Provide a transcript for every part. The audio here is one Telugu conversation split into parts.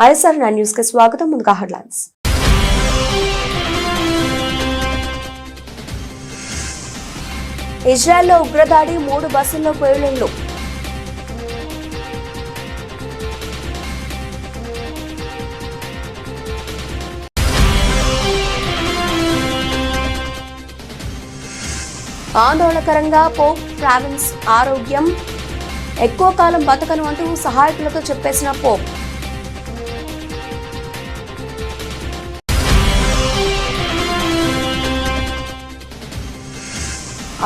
ఐఎస్ఆర్ న్యూస్ కి స్వాగతం. ముందుగా హెడ్లైన్స్. ఇజ్రాయెల్లో ఉగ్రదాడి, 3 బస్సుల్లో పేలుళ్లు. ఆందోళనకరంగా పోప్ ఫ్రాన్సిస్ ఆరోగ్యం, ఎక్కువ కాలం బతకను అంటూ సహాయకులతో చెప్పేసిన పోప్.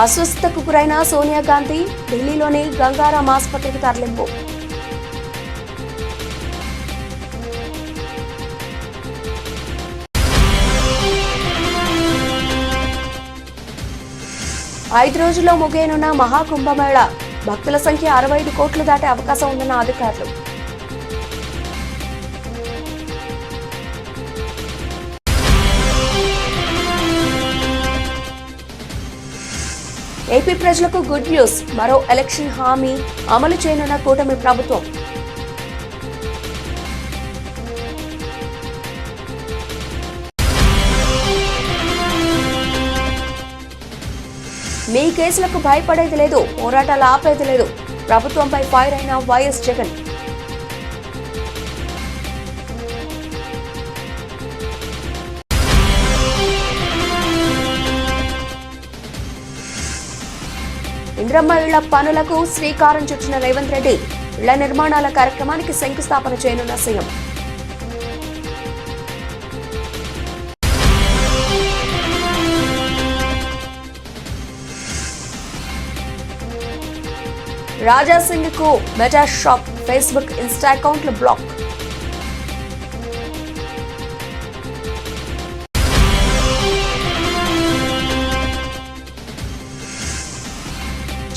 అస్వస్థతకు గురైన సోనియా గాంధీ ఢిల్లీలోని గంగారాం ఆసుపత్రికి తరలింపు. ఐదు రోజుల్లో ముగియనున్న మహాకుంభమేళ, భక్తుల సంఖ్య 65 కోట్లు దాటే అవకాశం ఉందన్న అధికారులు. ఏపీ ప్రజలకు గుడ్ న్యూస్, మరో ఎలక్షన్ హామీ అమలు చేయనున్న కూటమి ప్రభుత్వం. మీ కేసులకు భయపడేది లేదు, పోరాటాలు ఆపేది లేదు, ప్రభుత్వంపై ఫైర్ అయిన వైఎస్ జగన్. ఇంద్రమ్మ ఇళ్ల పనులకు శ్రీకారం చుట్టిన రేవంత్ రెడ్డి, ఇళ్ల నిర్మాణాల కార్యక్రమానికి శంకుస్థాపన చేయనున్న సీఎం. రాజా సింగ్ కు మెటా షాక్, ఫేస్బుక్, ఇన్స్టా అకౌంట్లు బ్లాక్.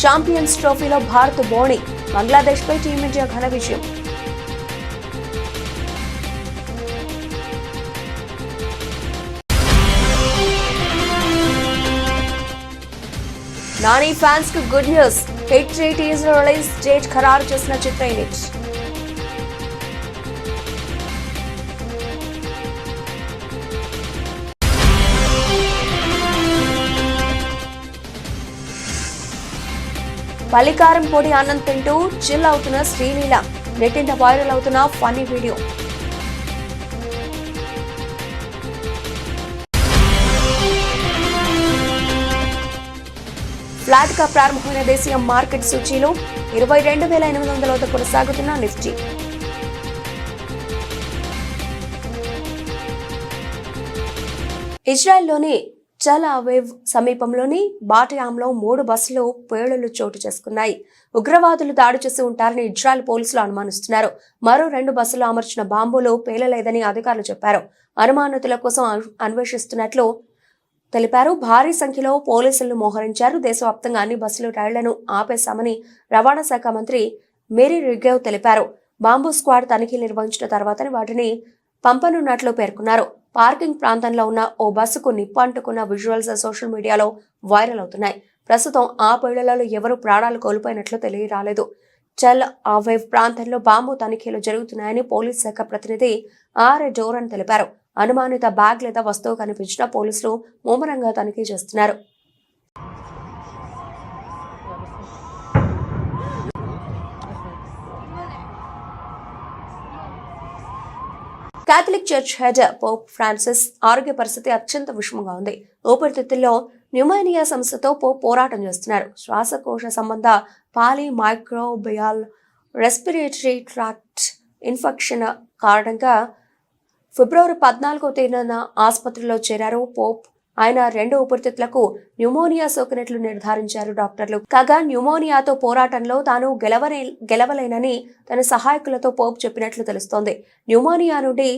ఛాంపియన్స్ ట్రోఫీలో భారత్ బోణి, బంగ్లాదేశ్ పై టీమిండియా ఘన విజయం. నాని ఫ్యాన్స్ కు good news, hit 3 teaser release date ఖరారు చేసిన చిత్ర యూనిట్. పల్లికారం పొడి అన్నం తింటూ చిల్ అవుతున్న శ్రీలీల, నెట్టింట వైరల్ అవుతున్న ఫన్నీ వీడియో. ఫ్లాట్ గా ప్రారంభమైన దేశీయ మార్కెట్ సూచీలు 22,800 వద్ద కొనసాగుతున్న నిఫ్టీ. ఇజ్రాయెల్లోని టెల్ అవీవ్ సమీపంలోని బాటియామ్లో 3 బస్సులు పేలుళ్లు చోటు చేసుకున్నాయి. ఉగ్రవాదులు దాడి చేసి ఉంటారని ఇజ్రాయెల్ పోలీసులు అనుమానిస్తున్నారు. మరో 2 బస్సులు అమర్చిన బాంబులు పేలలేదని అధికారులు చెప్పారు. అనుమానితుల కోసం అన్వేషిస్తున్నట్లు తెలిపారు. భారీ సంఖ్యలో పోలీసులను మోహరించారు. దేశవ్యాప్తంగా అన్ని బస్సులు, రైళ్లను ఆపేశామని రవాణా శాఖ మంత్రి మేరీ రిగేవ్ తెలిపారు. బాంబు స్క్వాడ్ తనిఖీలు నిర్వహించిన తర్వాతనే వాటిని పంపనున్నట్లు పేర్కొన్నారు. పార్కింగ్ ప్రాంతంలో ఉన్న ఓ బస్సుకు నిప్పు అంటుకున్న విజువల్స్ సోషల్ మీడియాలో వైరల్ అవుతున్నాయి. ప్రస్తుతం ఆ పేలుళ్లలో ఎవరూ ప్రాణాలు కోల్పోయినట్లు తెలియరాలేదు. టెల్ అవీవ్ ప్రాంతంలో బాంబు తనిఖీలు జరుగుతున్నాయని పోలీస్ శాఖ ప్రతినిధి ఆర్ డోరన్ తెలిపారు. అనుమానిత బ్యాగ్ లేదా వస్తువు కనిపించిన పోలీసులు ముమ్మరంగా తనిఖీ చేస్తున్నారు. Catholic church head Pope Francis ఆరోగ్య పరిస్థితి అత్యంత విషమంగా ఉంది. ఊపిరితిత్తుల్లో న్యూమోనియా సమస్యతో పోప్ పోరాటం చేస్తున్నారు. శ్వాసకోశ సంబంధ పాలిమైక్రోబియల్ రెస్పిరేటరీ ట్రాక్ట్ ఇన్ఫెక్షన్ కారణంగా ఫిబ్రవరి 14వ తేదీన ఆసుపత్రిలో చేరారు పోప్. ఆయన 2 ఊపిరితిత్తులకు న్యూమోనియా సోకినట్లు నిర్ధారించారు డాక్టర్లు. కాగా న్యూమోనియాతో పోరాటంలో తాను గెలవలేనని తన సహాయకులతో పోప్ చెప్పినట్లు తెలుస్తోంది. న్యూమోనియా నుండి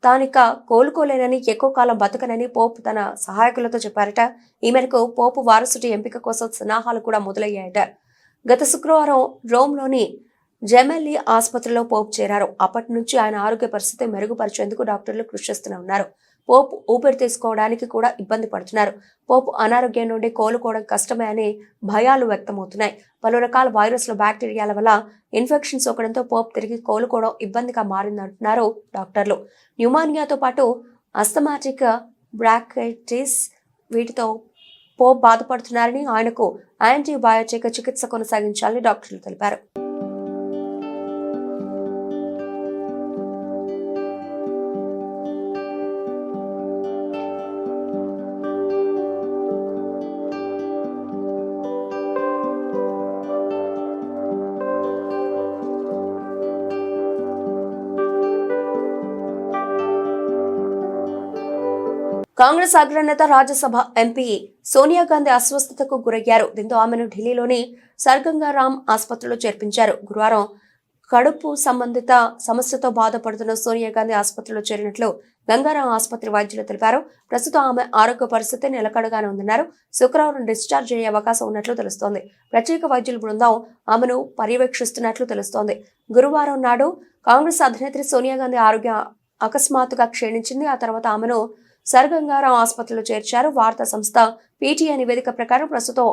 తానిక కోలుకోలేనని, ఎక్కువ కాలం బతకనని పోప్ తన సహాయకులతో చెప్పారట. ఈ మేరకు పోప్ వారసుడి ఎంపిక కోసం సన్నాహాలు కూడా మొదలయ్యాయట. గత శుక్రవారం రోమ్లోని జెమెల్లీ ఆసుపత్రిలో పోప్ చేరారు. అప్పటి నుంచి ఆయన ఆరోగ్య పరిస్థితి మెరుగుపరిచేందుకు డాక్టర్లు కృషి చేస్తూనే ఉన్నారు. పోప్ ఊపిరి తీసుకోవడానికి కూడా ఇబ్బంది పడుతున్నారు. పోప్ అనారోగ్యం నుండి కోలుకోవడం కష్టమే అనే భయాలు వ్యక్తమవుతున్నాయి. పలు రకాల వైరస్లు, బ్యాక్టీరియాల వల్ల ఇన్ఫెక్షన్ సోకడంతో పోప్ తిరిగి కోలుకోవడం ఇబ్బందిగా మారిందంటున్నారు డాక్టర్లు. న్యూమానియాతో పాటు అస్థమాటిక్ బ్రాంకైటిస్ వీటితో పోప్ బాధపడుతున్నారని, ఆయనకు యాంటీబయాటిక్ చికిత్స కొనసాగించాలని డాక్టర్లు తెలిపారు. కాంగ్రెస్ అగ్రనేత, రాజ్యసభ ఎంపీ సోనియా గాంధీ అస్వస్థతకు గురయ్యారు. దీంతో ఆమెను ఢిల్లీలోని సర్ గంగారాం ఆసుపత్రిలో చేర్పించారు. గురువారం కడుపు సంబంధిత సమస్యతో బాధపడుతున్న సోనియా గాంధీ ఆసుపత్రిలో చేరినట్లు గంగారాం ఆసుపత్రి వైద్యులు తెలిపారు. ప్రస్తుతం ఆమె ఆరోగ్య పరిస్థితి నిలకడగానే ఉందన్నారు. శుక్రవారం డిశ్చార్జ్ అయ్యే అవకాశం ఉన్నట్లు తెలుస్తోంది. ప్రత్యేక వైద్యుల బృందం ఆమెను పర్యవేక్షిస్తున్నట్లు తెలుస్తోంది. గురువారం నాడు కాంగ్రెస్ అధినేత్రి సోనియా గాంధీ ఆరోగ్యం అకస్మాత్తుగా క్షీణించింది. ఆ తర్వాత ఆమెను సర్ గంగారాం ఆసుపత్రిలో చేర్చారు. వార్తా సంస్థ పీటీఐ నివేదిక ప్రకారం ప్రస్తుతం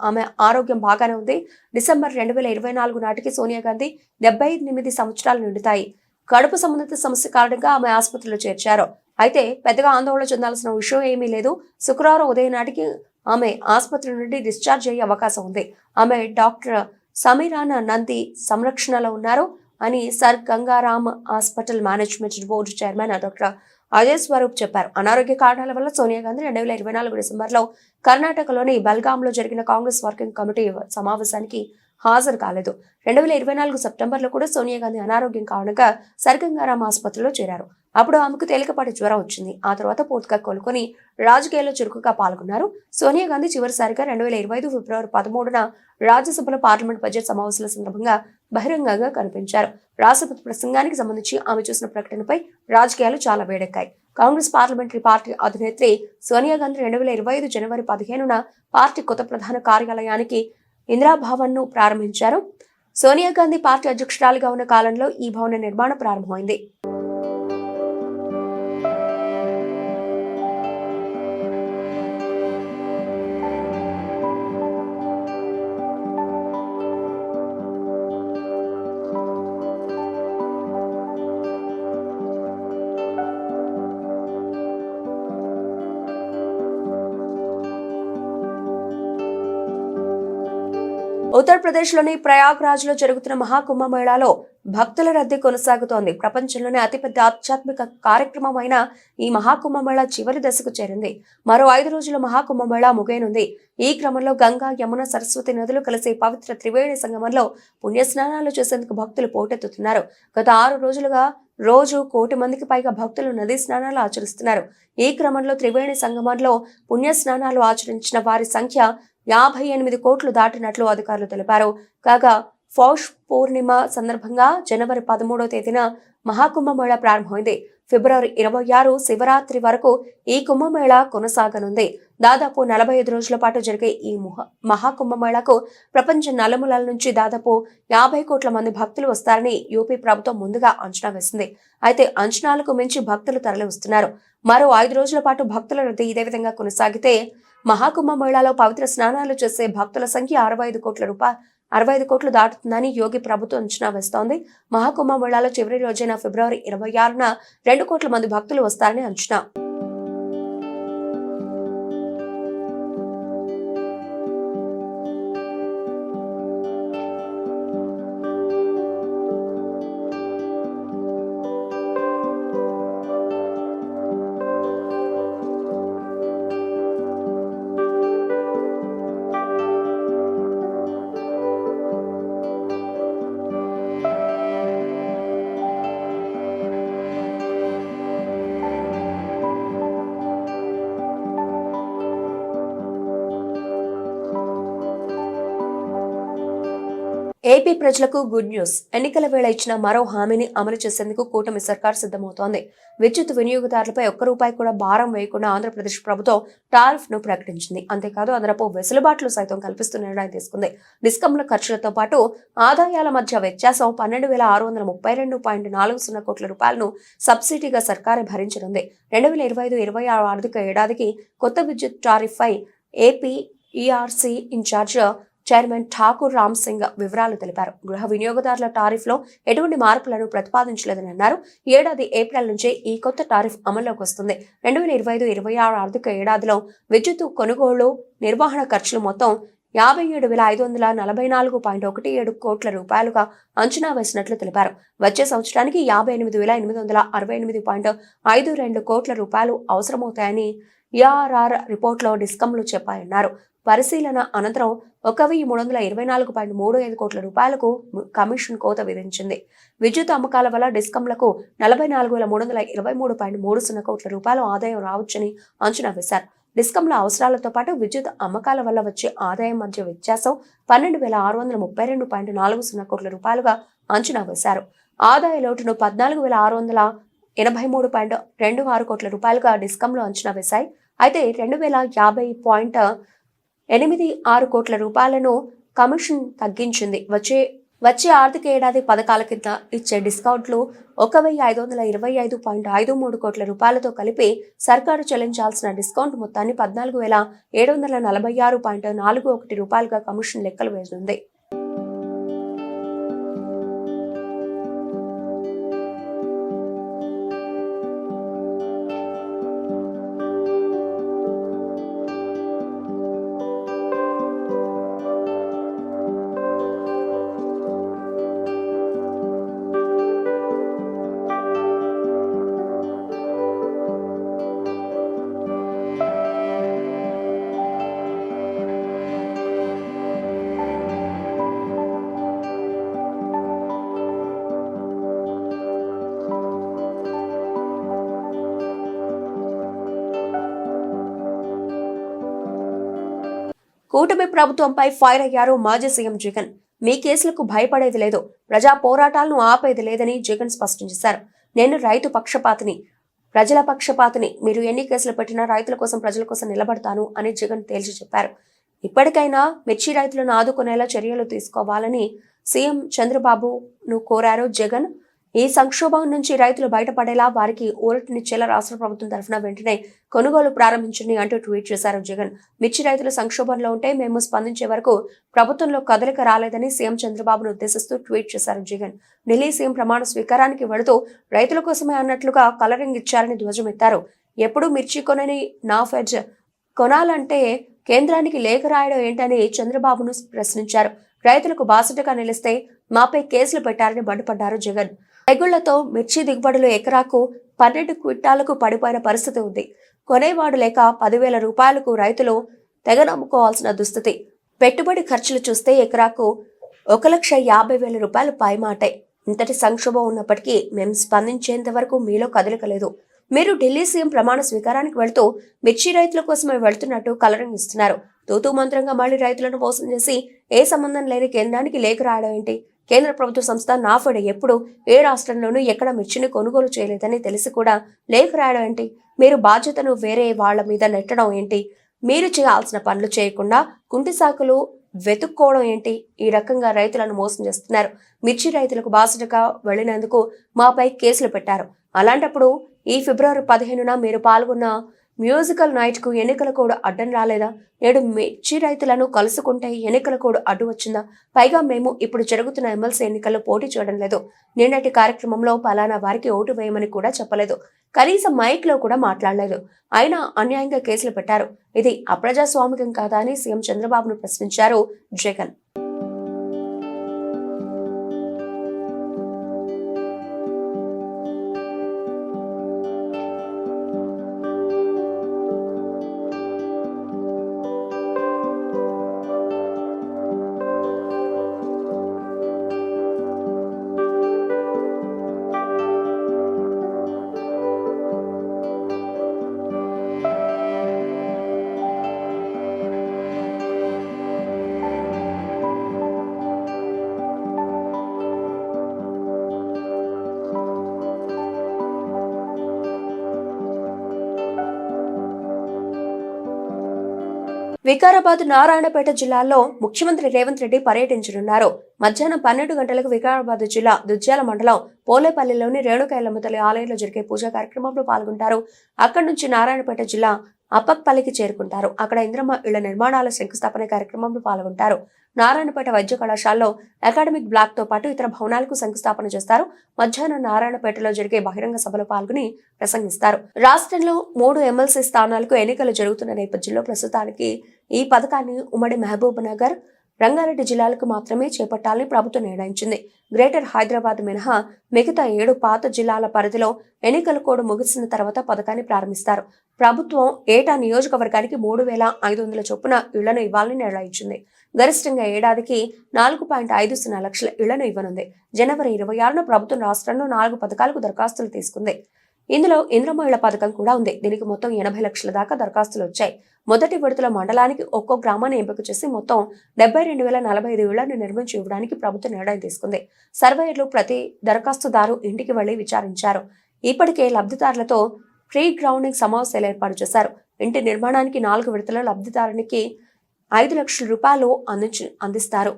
ఆమె ఆరోగ్యం బాగానే ఉంది. డిసెంబర్ 2024 నాటికి సోనియా గాంధీ 78 సంవత్సరాలు నిండుతాయి. కడుపు సంబంధిత సమస్య కారణంగా ఆమె ఆసుపత్రిలో చేర్చారు. అయితే పెద్దగా ఆందోళన చెందాల్సిన విషయం ఏమీ లేదు. శుక్రవారం ఉదయం నాటికి ఆమె ఆసుపత్రి నుండి డిశ్చార్జ్ అయ్యే అవకాశం ఉంది. ఆమె డాక్టర్ సమీరానా నంది సంరక్షణలో ఉన్నారు అని sir Ganga Ram hospital management board chairman doctor Ajay Swarup చెప్పారు. అనారోగ్య కారణాల వల్ల సోనియా గాంధీ 2024 డిసెంబర్లో కర్ణాటకలోని బెల్గాంలో జరిగిన కాంగ్రెస్ వర్కింగ్ కమిటీ సమావేశానికి హాజరు కాలేదు. 2024 సెప్టెంబర్లో కూడా సోనియా గాంధీ అనారోగ్యం కారణంగా సర్ గంగారాం ఆసుపత్రిలో చేరారు. అప్పుడు ఆమెకు తేలికపాటి జ్వరం వచ్చింది. ఆ తర్వాత పూర్తిగా కోలుకొని రాజకీయాల్లో చురుకుగా పాల్గొన్నారు. సోనియా గాంధీ చివరిసారిగా 2025 ఫిబ్రవరి 13న రాజ్యసభలో పార్లమెంట్ బడ్జెట్ సమావేశాల సందర్భంగా బహిరంగంగా కనిపించారు. రాష్ట్రపతి ప్రసంగానికి సంబంధించి ఆమె చేసిన ప్రకటనపై రాజకీయాలు చాలా వేడెక్కాయి. కాంగ్రెస్ పార్లమెంటరీ పార్టీ అధినేత్రి సోనియా గాంధీ 2025 జనవరి 15న పార్టీ కొత్త ప్రధాన కార్యాలయానికి ఇందిరాభవన్ ను ప్రారంభించారు. సోనియా గాంధీ పార్టీ అధ్యక్షురాలిగా ఉన్న కాలంలో ఈ భవన నిర్మాణం ప్రారంభమైంది. ఉత్తరప్రదేశ్లోని ప్రయాగ్రాజ్లో జరుగుతున్న మహాకుంభమేళాలో భక్తుల రద్దీ కొనసాగుతోంది. ప్రపంచంలోనే అతిపెద్ద ఆధ్యాత్మిక కార్యక్రమం అయిన ఈ మహాకుంభమేళా చివరి దశకు చేరింది. మరో 5 రోజుల మహాకుంభమేళా ముగియనుంది. ఈ క్రమంలో గంగా, యమున, సరస్వతి నదులు కలిసి పవిత్ర త్రివేణి సంగమంలో పుణ్యస్నానాలు చేసేందుకు భక్తులు పోటెత్తుతున్నారు. గత 6 రోజులుగా రోజు 1 కోటి మందికి పైగా భక్తులు నదీ స్నానాలు ఆచరిస్తున్నారు. ఈ క్రమంలో త్రివేణి సంగమంలో పుణ్యస్నానాలు ఆచరించిన వారి సంఖ్య 58 కోట్లు దాటినట్లు అధికారులు తెలిపారు. కాగా పౌష్ పూర్ణిమ సందర్భంగా జనవరి 13వ తేదీన మహాకుంభమేళా ప్రారంభమైంది. ఫిబ్రవరి 26 శివరాత్రి వరకు ఈ కుంభమేళా కొనసాగనుంది. దాదాపు 45 రోజుల పాటు జరిగే ఈ మహాకుంభమేళాకు ప్రపంచ నలుమూలల నుంచి దాదాపు 50 కోట్ల మంది భక్తులు వస్తారని యూపీ ప్రభుత్వం ముందుగా అంచనా వేసింది. అయితే అంచనాలకు మించి భక్తులు తరలి వస్తున్నారు. మరో 5 రోజుల పాటు భక్తుల రద్దీ ఇదే విధంగా కొనసాగితే మహాకుంభమేళాలో పవిత్ర స్నానాలు చేసే భక్తుల సంఖ్య 65 కోట్లు దాటుతుందని యోగి ప్రభుత్వం అంచనా వేస్తోంది. మహాకుంభమేళాలో చివరి రోజైన ఫిబ్రవరి 26న 2 కోట్ల మంది భక్తులు వస్తారని అంచనా. ఏపీ ప్రజలకు గుడ్ న్యూస్. ఎన్నికల వేళ ఇచ్చిన మరో హామీని అమలు చేసేందుకు కూటమి సర్కార్ సిద్ధమవుతోంది. విద్యుత్ వినియోగదారులపై ఒక్క రూపాయి కూడా భారం వేయకుండా ఆంధ్రప్రదేశ్ ప్రభుత్వం టారిఫ్ ను ప్రకటించింది. అంతేకాదు అదనపు వెసులుబాట్లు సైతం కల్పిస్తూ నిర్ణయం తీసుకుంది. డిస్కంల ఖర్చులతో పాటు ఆదాయాల మధ్య వ్యత్యాసం 12,632.40 కోట్ల రూపాయలను సబ్సిడీగా సర్కారే భరించనుంది. 2025-26 ఆర్థిక ఏడాదికి కొత్త విద్యుత్ టారిఫ్ పై AP ERC in charge chairman Thakur Ram Singh వివరాలు తెలిపారు. గృహ వినియోగదారుల టారిఫ్ లో ఎటువంటి మార్పులను ప్రతిపాదించలేదని అన్నారు. ఏడాది ఏప్రిల్ నుంచే ఈ కొత్త టారిఫ్ అమల్లోకి వస్తుంది. 2025-26 ఆర్థిక ఏడాదిలో విద్యుత్ కొనుగోళ్లు, నిర్వహణ ఖర్చులు మొత్తం 57,544.17 కోట్ల రూపాయలుగా అంచనా వేసినట్లు తెలిపారు. వచ్చే సంవత్సరానికి 58,868.52 కోట్ల రూపాయలు అవసరమవుతాయని ఈఆర్ఆర్ రిపోర్టులో డిస్కంలు చెప్పాయన్నారు. పరిశీలన అనంతరం 1,324.35 కోట్ల రూపాయలకు కమిషన్ కోత విధించింది. విద్యుత్ అమ్మకాల వల్ల డిస్కంలకు 44,323.30 కోట్ల రూపాయల ఆదాయం రావచ్చని అంచనా వేశారు. డిస్కంల అవసరాలతో పాటు విద్యుత్ అమ్మకాల వల్ల వచ్చే ఆదాయం మధ్య వ్యత్యాసం 12,632.40 కోట్ల రూపాయలుగా అంచనా వేశారు. ఆదాయ లోటును 14,683.26 కోట్ల రూపాయలుగా డిస్కంలు అంచనా వేశాయి. అయితే 2,050.86 కోట్ల రూపాయలను కమిషన్ తగ్గించింది. వచ్చే ఆర్థిక ఏడాది పథకాల కింద ఇచ్చే డిస్కౌంట్లు 1,525.53 కోట్ల రూపాయలతో కలిపి సర్కారు చెల్లించాల్సిన డిస్కౌంట్ మొత్తాన్ని 14,746.41 రూపాయలుగా కమిషన్ లెక్కలు వేసింది. కూటమి ప్రభుత్వంపై ఫైర్ అయ్యారు మాజీ సీఎం జగన్. మీ కేసులకు భయపడేది లేదు, ప్రజా పోరాటాలను ఆపేది లేదని జగన్ స్పష్టం చేశారు. నేను రైతు పక్షపాతిని, ప్రజల పక్షపాతిని. మీరు ఎన్ని కేసులు పెట్టినా రైతుల కోసం, ప్రజల కోసం నిలబడతాను అని జగన్ తేల్చి చెప్పారు. ఇప్పటికైనా మిర్చి రైతులను ఆదుకునేలా చర్యలు తీసుకోవాలని సీఎం చంద్రబాబును కోరారు జగన్. ఈ సంక్షోభం నుంచి రైతులు బయటపడేలా వారికి ఊరటనిచ్చేలా రాష్ట్ర ప్రభుత్వం తరఫున వెంటనే కొనుగోలు ప్రారంభించండి అంటూ ట్వీట్ చేశారు జగన్. మిర్చి రైతులు సంక్షోభంలో ఉంటే మేము స్పందించే వరకు ప్రభుత్వంలో కదలిక రాలేదని సీఎం చంద్రబాబును ఉద్దేశిస్తూ ట్వీట్ చేశారు జగన్. ఢిల్లీ సీఎం ప్రమాణ స్వీకారానికి వెళుతూ రైతుల కోసమే అన్నట్లుగా కలరింగ్ ఇచ్చారని ధ్వజమెత్తారు. ఎప్పుడు మిర్చి కొనని నాఫెడ్ కొనాలంటే కేంద్రానికి లేఖ రాయడం ఏంటని చంద్రబాబును ప్రశ్నించారు. రైతులకు బాసటగా నిలిస్తే మాపై కేసులు పెట్టారని మండిపడ్డారు జగన్. తెగుళ్లతో మిర్చి దిగుబడులు ఎకరాకు 12 క్వింటాలకు పడిపోయిన పరిస్థితి ఉంది. కొనేవాడు లేక 10,000 రూపాయలకు రైతులు తెగ నమ్ముకోవాల్సిన దుస్థితి. పెట్టుబడి ఖర్చులు చూస్తే ఎకరాకు 1,50,000 రూపాయలు పైమాటే. ఇంతటి సంక్షోభం ఉన్నప్పటికీ మేము స్పందించేంత వరకు మీలో కదలికలేదు. మీరు ఢిల్లీ సీఎం ప్రమాణ స్వీకారానికి వెళుతూ మిర్చి రైతుల కోసమే వెళుతున్నట్టు కలరింగ్ ఇస్తున్నారు. తూతూ మంత్రంగా మళ్లీ రైతులను మోసం చేసి ఏ సంబంధం లేని కేంద్రానికి లేఖ రాయడం ఏంటి? కేంద్ర ప్రభుత్వ సంస్థ నాఫెడ్ ఎప్పుడు ఏ రాష్ట్రంలోనూ ఎక్కడ మిర్చిని కొనుగోలు చేయలేదని తెలిసి కూడా లేఖ రాయడం ఏంటి? మీరు బాధ్యతను వేరే వాళ్ల మీద నెట్టడం ఏంటి? మీరు చేయాల్సిన పనులు చేయకుండా కుంటి సాకులు వెతుక్కోవడం ఏంటి? ఈ రకంగా రైతులను మోసం చేస్తున్నారు. మిర్చి రైతులకు బాసటగా వెళ్లినందుకు మాపై కేసులు పెట్టారు. అలాంటప్పుడు ఈ ఫిబ్రవరి 15న మీరు పాల్గొన్న మ్యూజికల్ నైట్ కు ఎన్నికల కోడ్ అడ్డం రాలేదా? నేడు మిర్చి రైతులను కలుసుకుంటే ఎన్నికల కోడ్ అడ్డు వచ్చిందా? పైగా మేము ఇప్పుడు జరుగుతున్న ఎమ్మెల్సీ ఎన్నికల్లో పోటీ చేయడం లేదు. నిన్నటి కార్యక్రమంలో పలానా వారికి ఓటు వేయమని కూడా చెప్పలేదు. కనీసం మైక్ లో కూడా మాట్లాడలేదు. అయినా అన్యాయంగా కేసులు పెట్టారు. ఇది అప్రజాస్వామికం కాదా అని సీఎం చంద్రబాబును ప్రశ్నించారు జగన్. వికారాబాద్ నారాయణపేట జిల్లాల్లో ముఖ్యమంత్రి రేవంత్ రెడ్డి పర్యటించనున్నారు. మధ్యాహ్నం 12 గంటలకు వికారాబాద్ జిల్లా దుద్యాల మండలం పోలేపల్లిలోని రేణుకాయలమ్మ తల్లి ఆలయంలో జరిగే పూజా కార్యక్రమంలో పాల్గొంటారు. అక్కడి నుంచి నారాయణపేట జిల్లా అప్పక్పల్లికి చేరుకుంటారు. అక్కడ ఇంద్రమ్మ ఇళ్ల నిర్మాణాల శంకుస్థాపన కార్యక్రమంలో పాల్గొంటారు. నారాయణపేట వైద్య కళాశాలలో అకాడమిక్ బ్లాక్ తో పాటు ఇతర భవనాలకు శంకుస్థాపన చేస్తారు. మధ్యాహ్నం నారాయణపేటలో జరిగే బహిరంగ సభలో పాల్గొని ప్రసంగిస్తారు. రాష్ట్రంలో 3 ఎమ్మెల్సీ స్థానాలకు ఎన్నికలు జరుగుతున్న నేపథ్యంలో ప్రస్తుతానికి ఈ పథకాన్ని ఉమ్మడి మహబూబ్ నగర్, రంగారెడ్డి జిల్లాలకు మాత్రమే చేపట్టాలని ప్రభుత్వం నిర్ణయించింది. గ్రేటర్ హైదరాబాద్ మినహా మిగతా 7 పాత జిల్లాల పరిధిలో ఎన్నికల కోడ్ ముగిసిన తర్వాత పథకాన్ని ప్రారంభిస్తారు. ప్రభుత్వం ఏటా నియోజకవర్గానికి 3,500 చొప్పున ఇళ్లను ఇవ్వాలని నిర్ణయించింది. గరిష్టంగా ఏడాదికి 4.50 లక్షల ఇళ్లను ఇవ్వనుంది. జనవరి 26న ప్రభుత్వం రాష్ట్రంలో 4 పథకాలకు దరఖాస్తులు తీసుకుంది. ఇందులో ఇంద్రమ్మ ఇళ్ల పథకం కూడా ఉంది. దీనికి మొత్తం 80 లక్షల దాకా దరఖాస్తులు వచ్చాయి. మొదటి విడతలో మండలానికి ఒక్కో గ్రామాన్ని ఎంపిక చేసి మొత్తం 72,045 ఇళ్లను నిర్మించి ఇవ్వడానికి ప్రభుత్వం నిర్ణయం తీసుకుంది. సర్వేయర్లు ప్రతి దరఖాస్తుదారు ఇంటికి వెళ్లి విచారించారు. ఇప్పటికే లబ్ధిదారులతో ప్రీ గ్రౌండింగ్ సమావేశాలు ఏర్పాటు చేశారు. ఇంటి నిర్మాణానికి 4 విడతల లబ్ధిదారునికి 5 లక్షల రూపాయలు అందిస్తారు.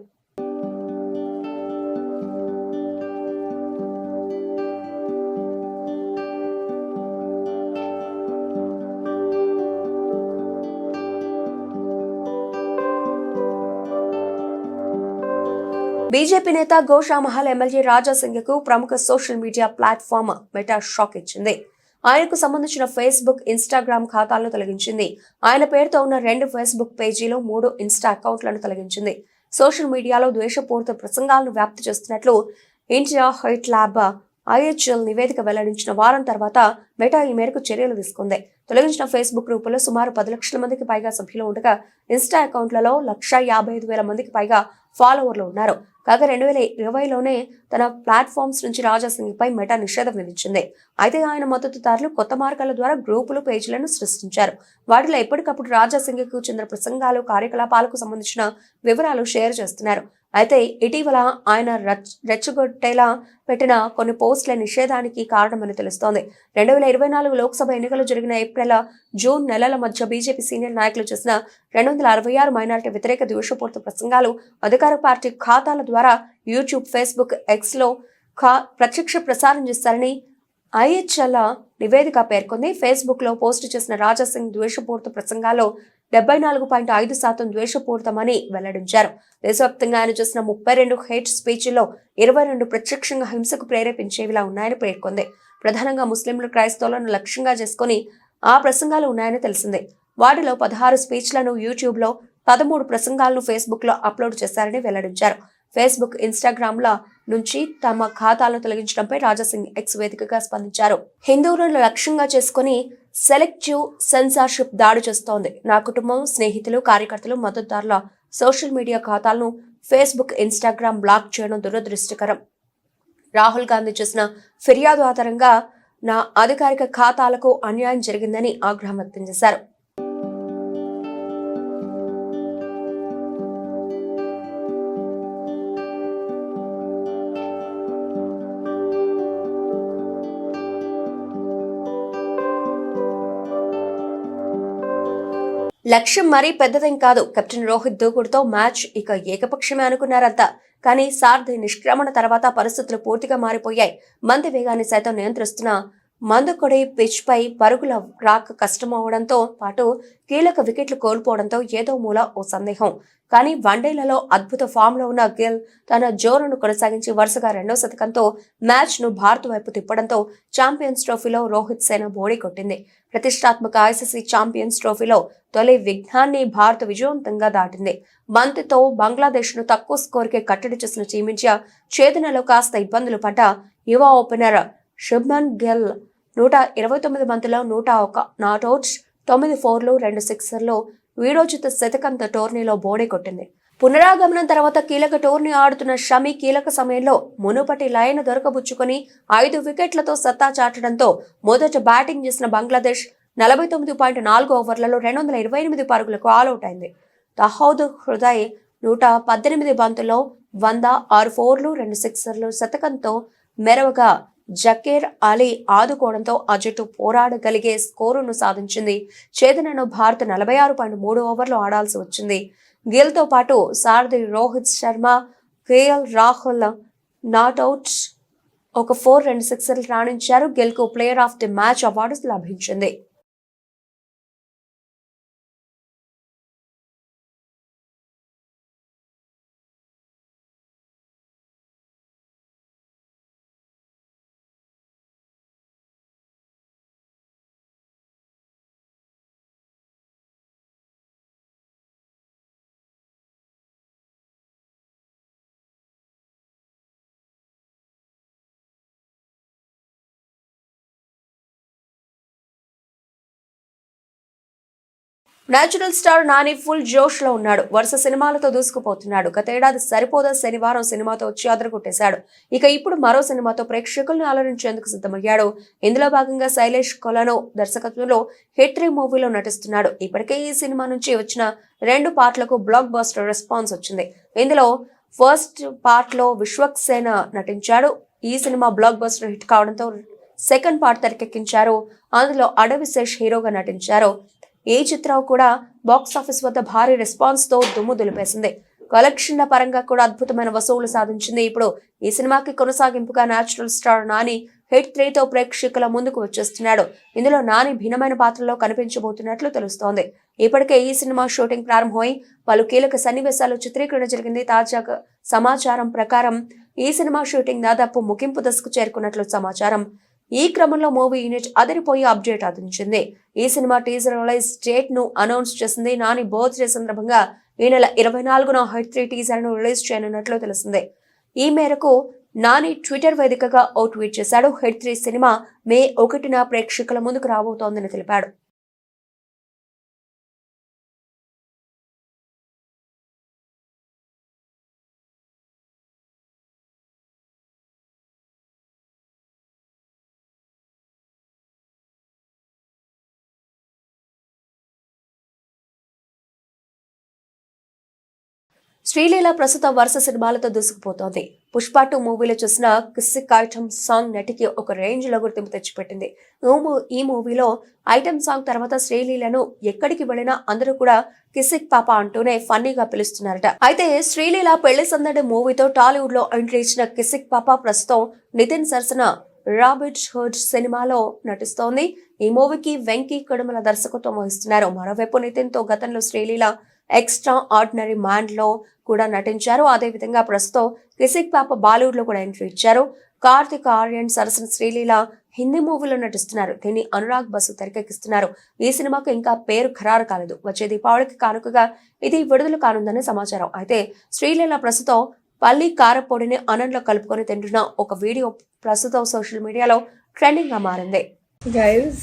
బీజేపీ నేత గోషామహల్ ఎమ్మెల్యే రాజాసింగ్ కు ప్రముఖ social media platform meta shock ఇచ్చింది. ఆయనకు సంబంధించిన ఫేస్బుక్, ఇన్స్టాగ్రామ్ ఖాతాలను తొలగించింది. ఆయన పేరుతో ఉన్న 2 ఫేస్బుక్ పేజీలు, 3 ఇన్స్టా అకౌంట్లను తొలగించింది. సోషల్ మీడియాలో ద్వేషపూరిత ప్రసంగాలను వ్యాప్తి చేస్తున్నట్లు ఇండియా హైట్ ల్యాబ్ IHL నివేదిక వెల్లడించిన వారం తర్వాత మెటా ఈ మేరకు చర్యలు తీసుకుంది. తొలగించిన ఫేస్బుక్ గ్రూపులో సుమారు 10 లక్షల మందికి పైగా సభ్యులు ఉండగా ఇన్స్టా అకౌంట్లలో 1,55,000 మందికి పైగా ఫాలోవర్లు ఉన్నారు. కాగా 2020లోనే తన ప్లాట్ఫామ్స్ నుంచి రాజాసింగ్ పై మెటా నిషేధం విధించింది. అయితే ఆయన మద్దతుదారులు కొత్త మార్గాల ద్వారా గ్రూపులు, పేజీలను సృష్టించారు. వాటిలో ఎప్పటికప్పుడు రాజాసింగ్ కు చెందిన ప్రసంగాలు, కార్యకలాపాలకు సంబంధించిన వివరాలు షేర్ చేస్తున్నారు. అయితే ఇటీవల ఆయన రెచ్చగొట్టేలా పెట్టిన కొన్ని పోస్టుల నిషేధానికి కారణమని తెలుస్తోంది. 2024 లోక్సభ ఎన్నికలు జరిగిన ఏప్రిల్, జూన్ నెలల మధ్య బీజేపీ సీనియర్ నాయకులు చేసిన 266 మైనారిటీ వ్యతిరేక ద్వేషపూరిత ప్రసంగాలు అధికార పార్టీ ఖాతాల ద్వారా యూట్యూబ్, ఫేస్బుక్, ఎక్స్ లో ప్రత్యక్ష ప్రసారం చేస్తారని IHL నివేదిక పేర్కొంది. ఫేస్బుక్ లో పోస్టు చేసిన రాజాసింగ్ ద్వేషపూరిత ప్రసంగాల్లో 74.5% ద్వేషపూరితమని వెల్లడించారు. దేశవ్యాప్తంగా ఆయన చేసిన 32 హేట్ స్పీచ్ల్లో 22 ప్రత్యక్షంగా హింసకు ప్రేరేపించేవిలా ఉన్నాయని పేర్కొంది. ప్రధానంగా ముస్లింలు, క్రైస్తవులను లక్ష్యంగా చేసుకుని ఆ ప్రసంగాలు ఉన్నాయని తెలిసింది. వాటిలో 16 స్పీచ్లను యూట్యూబ్ లో, 13 ప్రసంగాలను ఫేస్బుక్ లో అప్లోడ్ చేశారని వెల్లడించారు. ఫేస్బుక్, ఇన్స్టాగ్రామ్ల నుంచి తమ ఖాతాలను తొలగించడంపై రాజాసింగ్ ఎక్స్ వేదికగా స్పందించారు. హిందువులను లక్ష్యంగా చేసుకుని సెలెక్టివ్ సెన్సార్షిప్ దాడి చేస్తోంది. నా కుటుంబం, స్నేహితులు, కార్యకర్తలు, మద్దతుదారుల సోషల్ మీడియా ఖాతాలను ఫేస్బుక్, ఇన్స్టాగ్రామ్ బ్లాక్ చేయడం దురదృష్టకరం. రాహుల్ గాంధీ చేసిన ఫిర్యాదు ఆధారంగా నా అధికారిక ఖాతాలకు అన్యాయం జరిగిందని ఆగ్రహం వ్యక్తం చేశారు. లక్ష్యం మరీ పెద్దదేం కాదు. కెప్టెన్ రోహిత్ దూకుడుతో మ్యాచ్ ఇక ఏకపక్షమే అనుకున్నారంతా. కానీ సార్థి నిష్క్రమణ తర్వాత పరిస్థితులు పూర్తిగా మారిపోయాయి. మంది వేగాన్ని సైతం నియంత్రిస్తున్న మందకొడి పిచ్ పై పరుగుల రాక కష్టమవడంతో పాటు కీలక వికెట్లు కోల్పోవడంతో ఏదో మూల ఓ సందేహం. కానీ వన్డేలలో అద్భుత ఫామ్ లో ఉన్న గిల్ తన జోరును కొనసాగించి వరుసగా 2వ శతకంతో మ్యాచ్ ను భారత్ వైపు తిప్పడంతో ఛాంపియన్స్ ట్రోఫీలో రోహిత్ సేన బోడి కొట్టింది. ప్రతిష్టాత్మక ICC ఛాంపియన్స్ ట్రోఫీలో తొలి విఘ్నాన్ని భారత్ విజయవంతంగా దాటింది. బంతితో బంగ్లాదేశ్ ను తక్కువ స్కోర్కే కట్టడి చేసిన టీమిండియా ఛేదనలో కాస్త ఇబ్బందులు పడ్డ యువ ఓపెనర్ శుభ్మన్ గిల్ 129 బంతుల్లో 101 నాట్అవుట్స్, 9 ఫోర్లు, 2 సిక్సర్లు వీడోచిత శతకంతో టోర్నీలో బోడే కొట్టింది. పునరాగమనం తర్వాత కీలక టోర్నీ ఆడుతున్న షమి కీలక సమయంలో మునుపటి లైన్ దొరకబుచ్చుకొని 5 వికెట్లతో సత్తా చాటడంతో మొదట బ్యాటింగ్ చేసిన బంగ్లాదేశ్ 49.4 ఓవర్లలో 228 పరుగులకు ఆల్అౌట్ అయింది. తహౌద్ హృదయ్ 118 బంతుల్లో 100, 6 ఫోర్లు, 2 సిక్సర్లు శతకంతో మెరవగా జకీర్ అలీ ఆదుకోవడంతో ఆ జట్టు పోరాడగలిగే స్కోరును సాధించింది. ఛేదనను భారత్ 46.3 ఓవర్లు ఆడాల్సి వచ్చింది. గిల్తో పాటు సారథి రోహిత్ శర్మ, కేఎల్ రాహుల్ నాట్అవుట్ ఒక 4 సిక్సర్లు రాణించారు. గిల్కు player of the match award లభించింది. నేచురల్ స్టార్ నాని ఫుల్ జోష్ లో ఉన్నాడు. వరుస సినిమాలతో దూసుకుపోతున్నాడు. గతేడాది సరిపోదా సినివారం సినిమాతో వచ్చి అదరగొట్టేశాడు. ఇక ఇప్పుడు మరో సినిమాతో ప్రేక్షకులను అలరించేందుకు సిద్ధమయ్యాడు. ఇందులో భాగంగా శైలేష్ కొలను దర్శకత్వంలో హిట్ 3 మూవీలో నటిస్తున్నాడు. ఇప్పటికే ఈ సినిమా నుంచి వచ్చిన 2 పార్ట్లకు బ్లాక్ బస్టర్ రెస్పాన్స్ వచ్చింది. ఇందులో ఫస్ట్ పార్ట్ లో విశ్వక్సేన నటించాడు. ఈ సినిమా బ్లాక్ బస్టర్ హిట్ కావడంతో సెకండ్ పార్ట్ తెరకెక్కించారు. అందులో అడవిశేష్ హీరోగా నటించారు. ఈ చిత్రం కూడా బాక్సాఫీస్ వద్ద భారీ రెస్పాన్స్ తో దుమ్ము దులిపేసింది. కలెక్షన్ల పరంగా కూడా అద్భుతమైన వసూళ్లు సాధించింది. ఇప్పుడు ఈ సినిమాకి కొనసాగింపుగా నేచురల్ స్టార్ నాని హిట్ 3తో ప్రేక్షకుల ముందుకు వచ్చేస్తున్నాడు. ఇందులో నాని భిన్నమైన పాత్రలో కనిపించబోతున్నట్లు తెలుస్తోంది. ఇప్పటికే ఈ సినిమా షూటింగ్ ప్రారంభమై పలు కీలక సన్నివేశాలు చిత్రీకరణ జరిగింది. తాజా సమాచారం ప్రకారం ఈ సినిమా షూటింగ్ దాదాపు ముగింపు దశకు చేరుకున్నట్లు సమాచారం. ఈ క్రమంలో మూవీ యూనిట్ అదిరిపోయి అప్డేట్ అందించింది. ఈ సినిమా టీజర్ రిలీజ్ డేట్ ను అనౌన్స్ చేసింది. నాని బర్త్డే సందర్భంగా ఈ నెల 24న హిట్ 3 టీజర్ ను రిలీజ్ చేయనున్నట్లు తెలిసింది. ఈ మేరకు నాని ట్విట్టర్ వేదికగా ఓ ట్వీట్ చేశాడు. హిట్ 3 సినిమా మే 1న ప్రేక్షకుల ముందుకు రాబోతోందని తెలిపాడు. శ్రీలీల ప్రస్తుతం వరుస సినిమాలతో దూసుకుపోతోంది. పుష్ప 2 మూవీలో చూసిన కిసిక్ ఐటమ్ సాంగ్ నటికి ఒక రేంజ్ లో గుర్తింపు తెచ్చిపెట్టింది. ఈ మూవీలో ఐటమ్ సాంగ్ తర్వాత శ్రీలీలను ఎక్కడికి వెళ్ళినా అందరూ కూడా కిసిక్ పాప అంటూనే ఫన్నీగా పిలుస్తున్నారట. అయితే శ్రీలీల పెళ్లి సందడి మూవీతో టాలీవుడ్ లో ఎంట్రీ ఇచ్చిన కిసిక్ పాప ప్రస్తుతం నితిన్ సరసన రాబిట్ హుడ్ సినిమాలో నటిస్తోంది. ఈ మూవీకి వెంకీ కడుమల దర్శకత్వం వహిస్తున్నారు. మరోవైపు నితిన్ తో గతంలో శ్రీలీల ఎక్స్ట్రా ఆర్డినరీ మ్యాన్ లో కూడా నటించారు. అదేవిధంగా ప్రస్తుతం కిసిక్ పాప బాలీవుడ్ లో కూడా ఎంట్రీ ఇచ్చారు. కార్తిక్ ఆర్యన్ సరసన శ్రీలీల హిందీ మూవీలో నటిస్తున్నారు. దీన్ని అనురాగ్ బసు తెరకెక్కిస్తున్నారు. ఈ సినిమాకు ఇంకా పేరు ఖరారు కాలేదు. వచ్చే దీపావళికి కానుకగా ఇది విడుదల కానుందని సమాచారం. అయితే శ్రీలీల ప్రస్తుతం పల్లి కారపొడిని అన్నంలో కలుపుకొని తింటున్న ఒక వీడియో ప్రస్తుతం సోషల్ మీడియాలో ట్రెండింగ్ గా మారింది. Guys,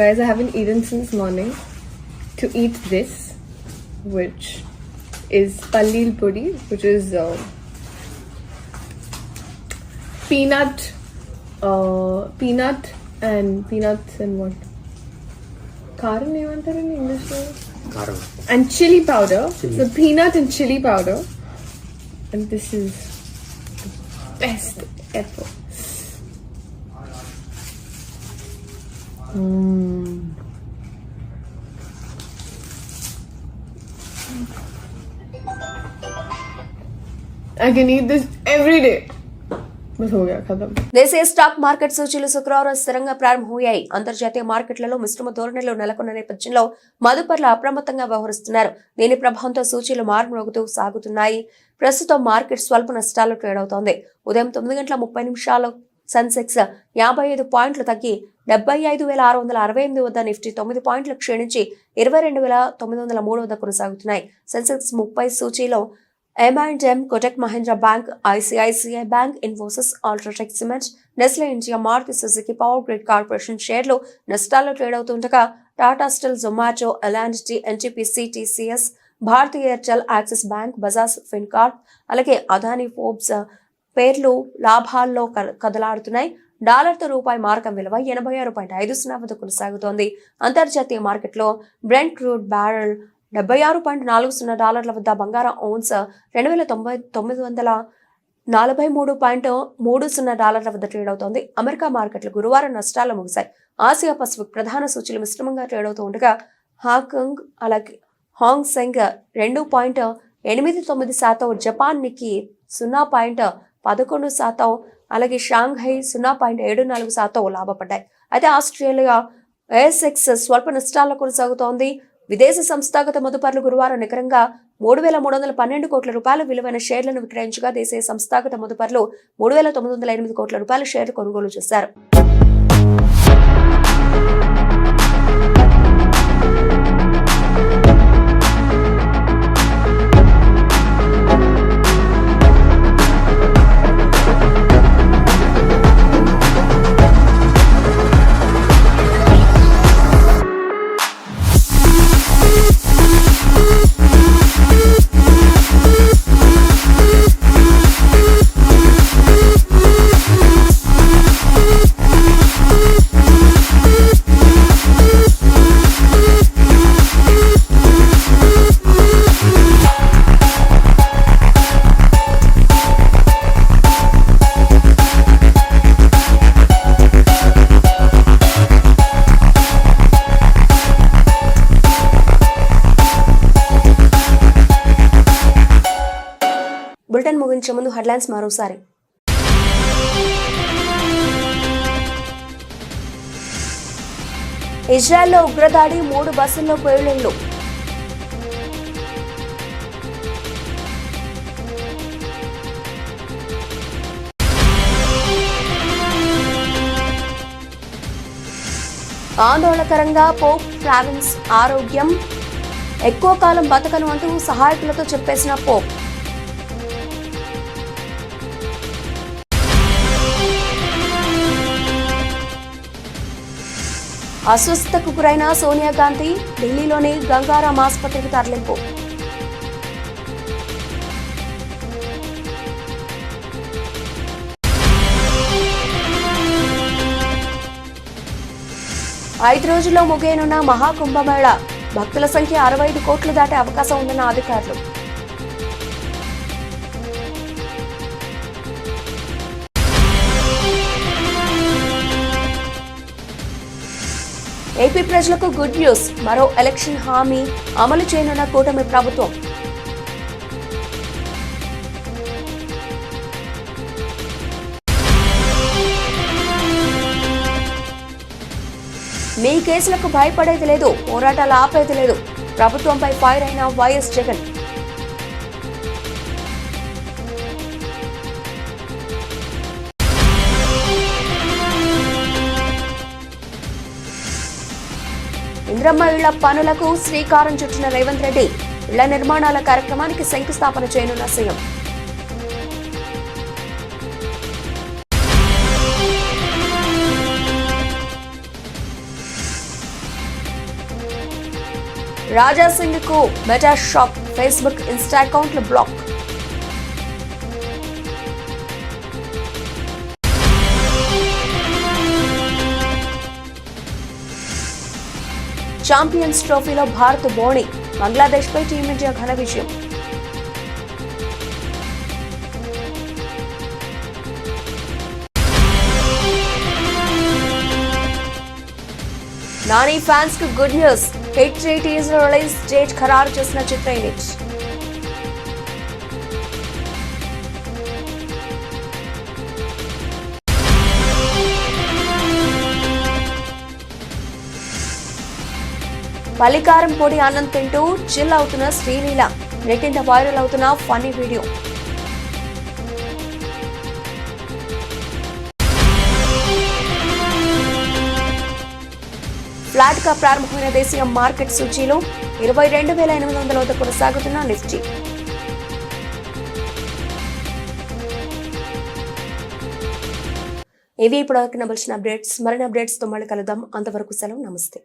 I haven't eaten since morning. To eat this, which is pallil podi, which is peanut and peanuts and what? Karam emantaru in English lo? Karam. And chili powder. So peanut and chili powder. And this is the best ever. I can eat this every day. Bus హో గయా ఖతం. దేశీయ స్టాక్ మార్కెట్ సూచీలు శుక్రవారం స్థిరంగా ప్రారంభమయ్యాయి. అంతర్జాతీయ మార్కెట్లలో మిశ్రమ ధోరణిలో నెలకొన్న నేపథ్యంలో మదుపర్లు అప్రమత్తంగా వ్యవహరిస్తున్నారు. దీని ప్రభావంతో సూచీలు మారుమోగుతూ సాగుతున్నాయి. ప్రస్తుతం మార్కెట్ స్వల్ప నష్టాలు ట్రేడ్ అవుతోంది. ఉదయం 9:30 సెన్సెక్స్ 55 పాయింట్లు తగ్గి 75,668 వద్ద, నిఫ్టీ 9 పాయింట్లు క్షీణించి 22,903 వద్ద కొనసాగుతున్నాయి. Sensex 30 సూచీలో M&M, Kotak Mahindra Bank, ICICI Bank, Infosys, Ultratech Cement, Nestle India, Maruti Suzuki Power Grid Corporation షేర్లు నష్టాల్లో ట్రేడ్ అవుతుండగా టాటా స్టీల్, జొమాటో, ఎలాంటి, NTPC, TCS, Bharti Airtel, Axis bank, Bajaj Fincorp, అలాగే అదానీ ఫోర్బ్స్ పేర్లు లాభాల్లో కదలాడుతున్నాయి. డాలర్తో రూపాయి మారకం విలువ 86.50 వద్ద కొనసాగుతోంది. అంతర్జాతీయ మార్కెట్లో బ్రెంట్ క్రూడ్ బ్యారెల్ $76.40 వద్ద, బంగారం ఔన్స్ 2,900 $43.30 వద్ద ట్రేడ్ అవుతోంది. అమెరికా మార్కెట్లు గురువారం నష్టాల్లో ముగిశాయి. ఆసియా పసిఫిక్ ప్రధాన సూచీలు మిశ్రమంగా ట్రేడ్ అవుతూ ఉండగా హాంకాంగ్ అలాగే హాంగ్ సెంగ్ 2.89%, జపాన్ నిక్కీ 0.11%, అలాగే షాంఘై 0.74% లాభపడ్డాయి. అయితే ఆస్ట్రేలియా ASX స్వల్ప నష్టాల్లో కొనసాగుతోంది. విదేశీ సంస్థాగత మదుపర్లు గురువారం నికరంగా 3,312 కోట్ల రూపాయల విలువైన షేర్లను విక్రయించగా దేశీయ సంస్థాగత మదుపర్లు 3,908 కోట్ల రూపాయల షేర్లు కొనుగోలు చేశారు. బులెటిన్ ముగించే ముందు హెడ్లైన్స్ మరోసారి. ఇజ్రాయెల్లో ఉగ్రదాడి, 3 బస్సుల్లో పేలుళ్లు. ఆందోళనకరంగా పోప్ ఫ్రాన్సిస్ ఆరోగ్యం, ఎక్కువ కాలం బతకను అంటూ సహాయకులతో చెప్పేసిన పోప్. అస్వస్థతకు గురైన సోనియా గాంధీ ఢిల్లీలోని గంగారాం ఆసుపత్రికి తరలింపు. ఐదు రోజుల్లో ముగియనున్న మహాకుంభమేళా, భక్తుల సంఖ్య 65 కోట్లు దాటే అవకాశం ఉందన్న అధికారులు. ఏపీ ప్రజలకు గుడ్ న్యూస్, మరో ఎలక్షన్ హామీ అమలు చేయనున్న కూటమి ప్రభుత్వం. మీ కేసులకు భయపడేది లేదు, పోరాటాలు ఆపేది లేదు, ప్రభుత్వంపై ఫైర్ అయిన వైఎస్ జగన్. ఇంద్రమ్మ ఇళ్ల పనులకు శ్రీకారం చుట్టిన రేవంత్ రెడ్డి, ఇళ్ల నిర్మాణాల కార్యక్రమానికి శంకుస్థాపన చేయనున్న సీఎం. రాజా సింగ్ కు మెటా షాక్, ఫేస్బుక్, ఇన్స్టా అకౌంట్లు బ్లాక్. ఛాంపియన్స్ ట్రోఫీలో భారత్ బోణి, బంగ్లాదేశ్ పై టీమిండియా ఘన విజయం. నాని ఫ్యాన్స్ కు good news, hit 3 teaser release date ఖరారు చేసిన చిత్ర యూనిట్. పల్లికారం పొడి అన్నం తింటూ చిల్ అవుతున్న శ్రీలీల, నెట్టింట వైరల్ అవుతున్న ఫన్నీ వీడియో. ఫ్లాట్ గా ప్రారంభమైన దేశీయ మార్కెట్ సూచీలు 22,800 వద్ద కొనసాగుతున్న నిఫ్టీ. ఇవి ఇప్పటివరకు నమల్సిన అప్డేట్స్. మరిన్ని అప్డేట్స్ తో మళ్ళీ కలుద్దాం. అంతవరకు సెలవు, నమస్తే.